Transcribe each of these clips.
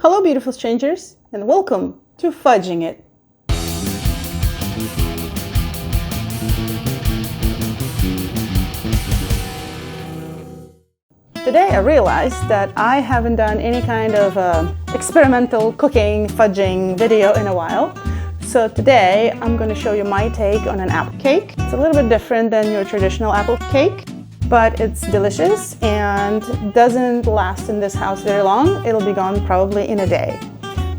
Hello beautiful strangers, and welcome to Fudging It. Today I realized that I haven't done any kind of experimental cooking, fudging video in a while. So today I'm going to show you my take on an apple cake. It's a little bit different than your traditional apple cake, but it's delicious and doesn't last in this house very long. It'll be gone probably in a day.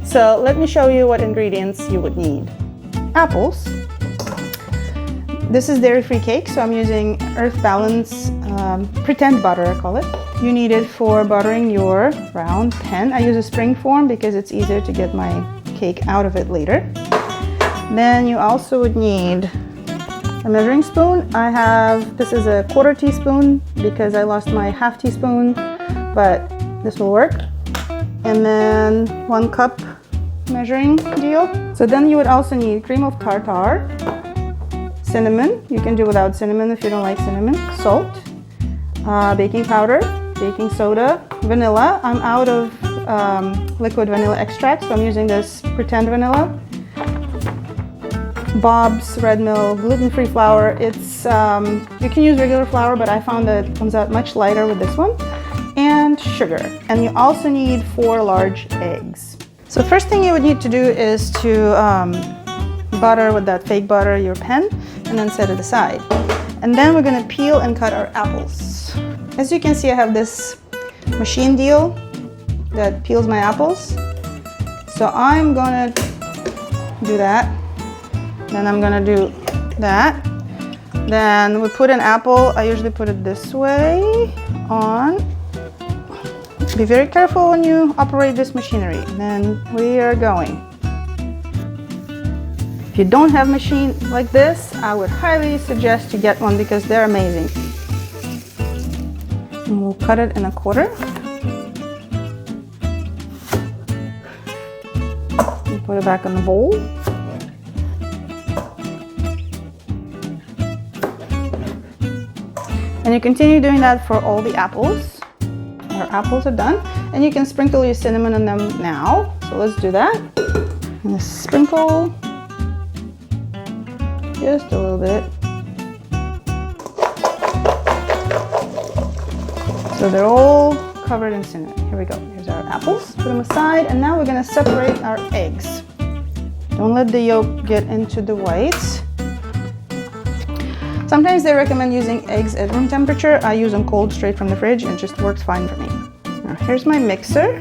So let me show you what ingredients you would need. Apples. This is dairy-free cake, so I'm using Earth Balance pretend butter, I call it. You need it for buttering your round pan. I use a spring form because it's easier to get my cake out of it later. Then you also would need a measuring spoon. This is a 1/4 teaspoon because I lost my 1/2 teaspoon, but this will work. And then 1 cup measuring deal. So then you would also need cream of tartar, cinnamon. You can do without cinnamon if you don't like cinnamon. Salt, baking powder, baking soda, vanilla. I'm out of liquid vanilla extract, so I'm using this pretend vanilla. Bob's Red Mill gluten-free flour. It's you can use regular flour, but I found that it comes out much lighter with this one. And sugar. And you also need 4 large eggs. So first thing you would need to do is to butter with that fake butter your pan, and then set it aside. And then we're going to peel and cut our apples. As you can see, I have this machine deal that peels my apples. So I'm going to do that. Then I'm gonna do that. Then we put an apple. I usually put it this way on. Be very careful when you operate this machinery. Then we are going. If you don't have a machine like this, I would highly suggest you get one because they're amazing. And we'll cut it in a 1/4. And put it back in the bowl. And you continue doing that for all the apples. Our apples are done. And you can sprinkle your cinnamon on them now. So let's do that. I'm gonna sprinkle just a little bit. So they're all covered in cinnamon. Here we go. Here's our apples. Put them aside. And now we're gonna separate our eggs. Don't let the yolk get into the whites. Sometimes they recommend using eggs at room temperature. I use them cold straight from the fridge and it just works fine for me. Now here's my mixer.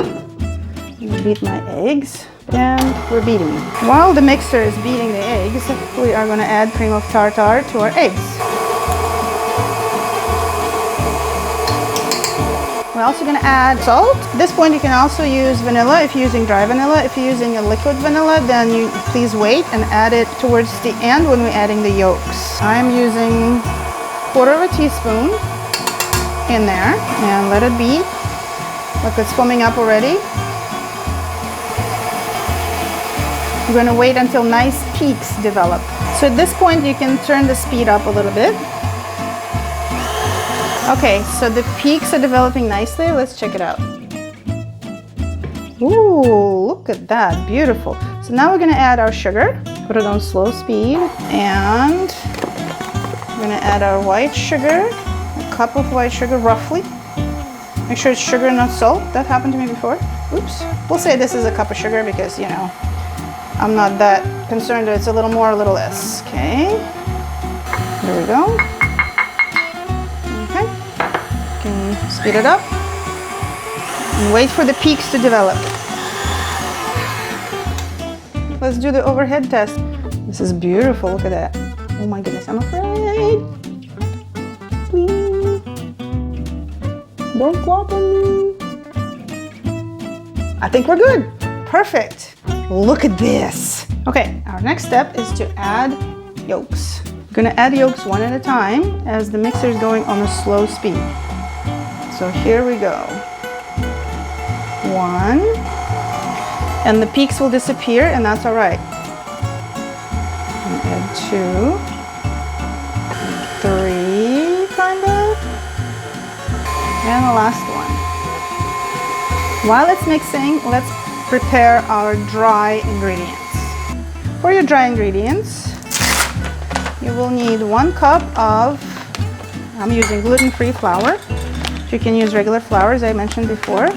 Beat my eggs and we're beating. While the mixer is beating the eggs, we are going to add cream of tartar to our eggs. We're also going to add salt. At this point you can also use vanilla if you're using dry vanilla. If you're using a liquid vanilla, then you please wait and add it towards the end when we're adding the yolks. I'm using 1/4 teaspoon in there and let it beat. Look, it's foaming up already. We're going to wait until nice peaks develop. So at this point you can turn the speed up a little bit. Okay, so the peaks are developing nicely. Let's check it out. Ooh, look at that, beautiful. So now we're gonna add our sugar. Put it on slow speed. And we're gonna add our white sugar, a cup of white sugar roughly. Make sure it's sugar, not salt. That happened to me before. Oops. We'll say this is a cup of sugar because, you know, I'm not that concerned that it's a little more or a little less. Okay, there we go. Speed it up and wait for the peaks to develop. Let's do the overhead test. This is beautiful. Look at that. Oh my goodness, I'm afraid. Please. Don't flop on me. I think we're good. Perfect. Look at this. Okay, our next step is to add yolks. We're gonna add yolks one at a time as the mixer is going on a slow speed. So here we go. 1, and the peaks will disappear, and that's all right. And add 2, 3, kind of, and the last one. While it's mixing, let's prepare our dry ingredients. For your dry ingredients, you will need 1 cup of, I'm using gluten-free flour. You can use regular flour, as I mentioned before.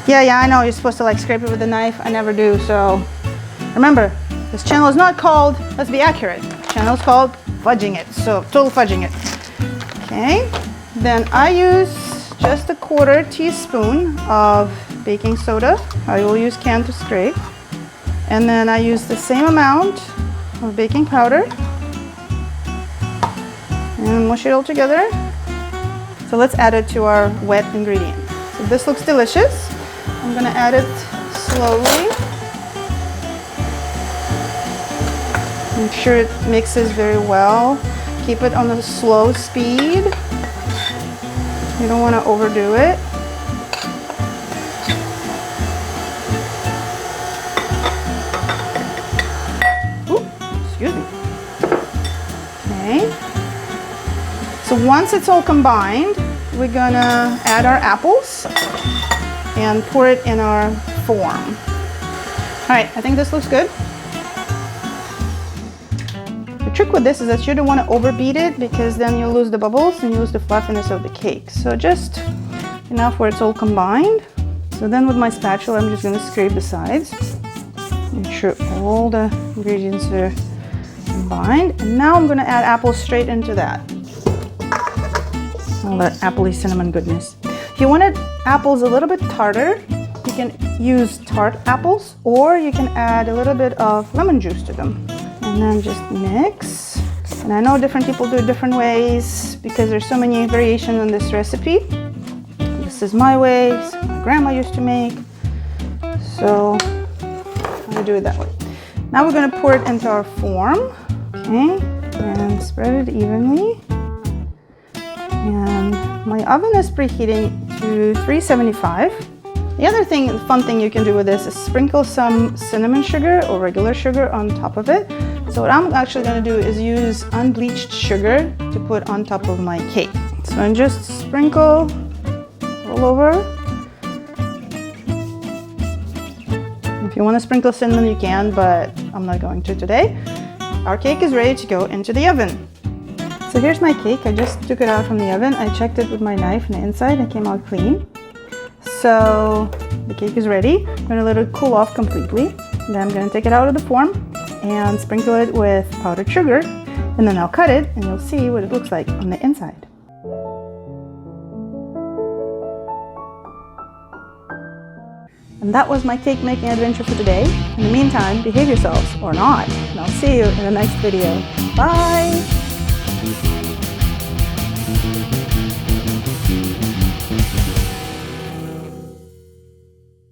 Yeah, I know you're supposed to like scrape it with a knife. I never do, so remember, this channel is not called, let's be accurate, the channel is called fudging it, so total fudging it. Okay, then I use just a 1/4 teaspoon of baking soda. I will use can to scrape. And then I use the same amount of baking powder and mush it all together. So let's add it to our wet ingredient. So this looks delicious. I'm gonna add it slowly. Make sure it mixes very well. Keep it on a slow speed. You don't want to overdo it. Ooh, excuse me. Okay. So once it's all combined, we're gonna add our apples and pour it in our form. All right, I think this looks good. The trick with this is that you don't want to overbeat it, because then you'll lose the bubbles and you lose the fluffiness of the cake. So just enough where it's all combined. So then with my spatula, I'm just going to scrape the sides. Make sure all the ingredients are combined. And now I'm going to add apples straight into that. All that appley cinnamon goodness. If you wanted apples a little bit tartar, you can use tart apples, or you can add a little bit of lemon juice to them. And then just mix. And I know different people do it different ways because there's so many variations on this recipe. This is my way, my grandma used to make. So I do it that way. Now we're going to pour it into our form. Okay, and spread it evenly. And my oven is preheating to 375. The other thing, the fun thing you can do with this is sprinkle some cinnamon sugar or regular sugar on top of it. So what I'm actually going to do is use unbleached sugar to put on top of my cake. So I just sprinkle all over. If you want to sprinkle cinnamon, you can, but I'm not going to today. Our cake is ready to go into the oven. So here's my cake. I just took it out from the oven. I checked it with my knife on the inside and it came out clean. So the cake is ready. I'm going to let it cool off completely. Then I'm going to take it out of the form and sprinkle it with powdered sugar. And then I'll cut it and you'll see what it looks like on the inside. And that was my cake making adventure for today. In the meantime, behave yourselves or not. And I'll see you in the next video. Bye!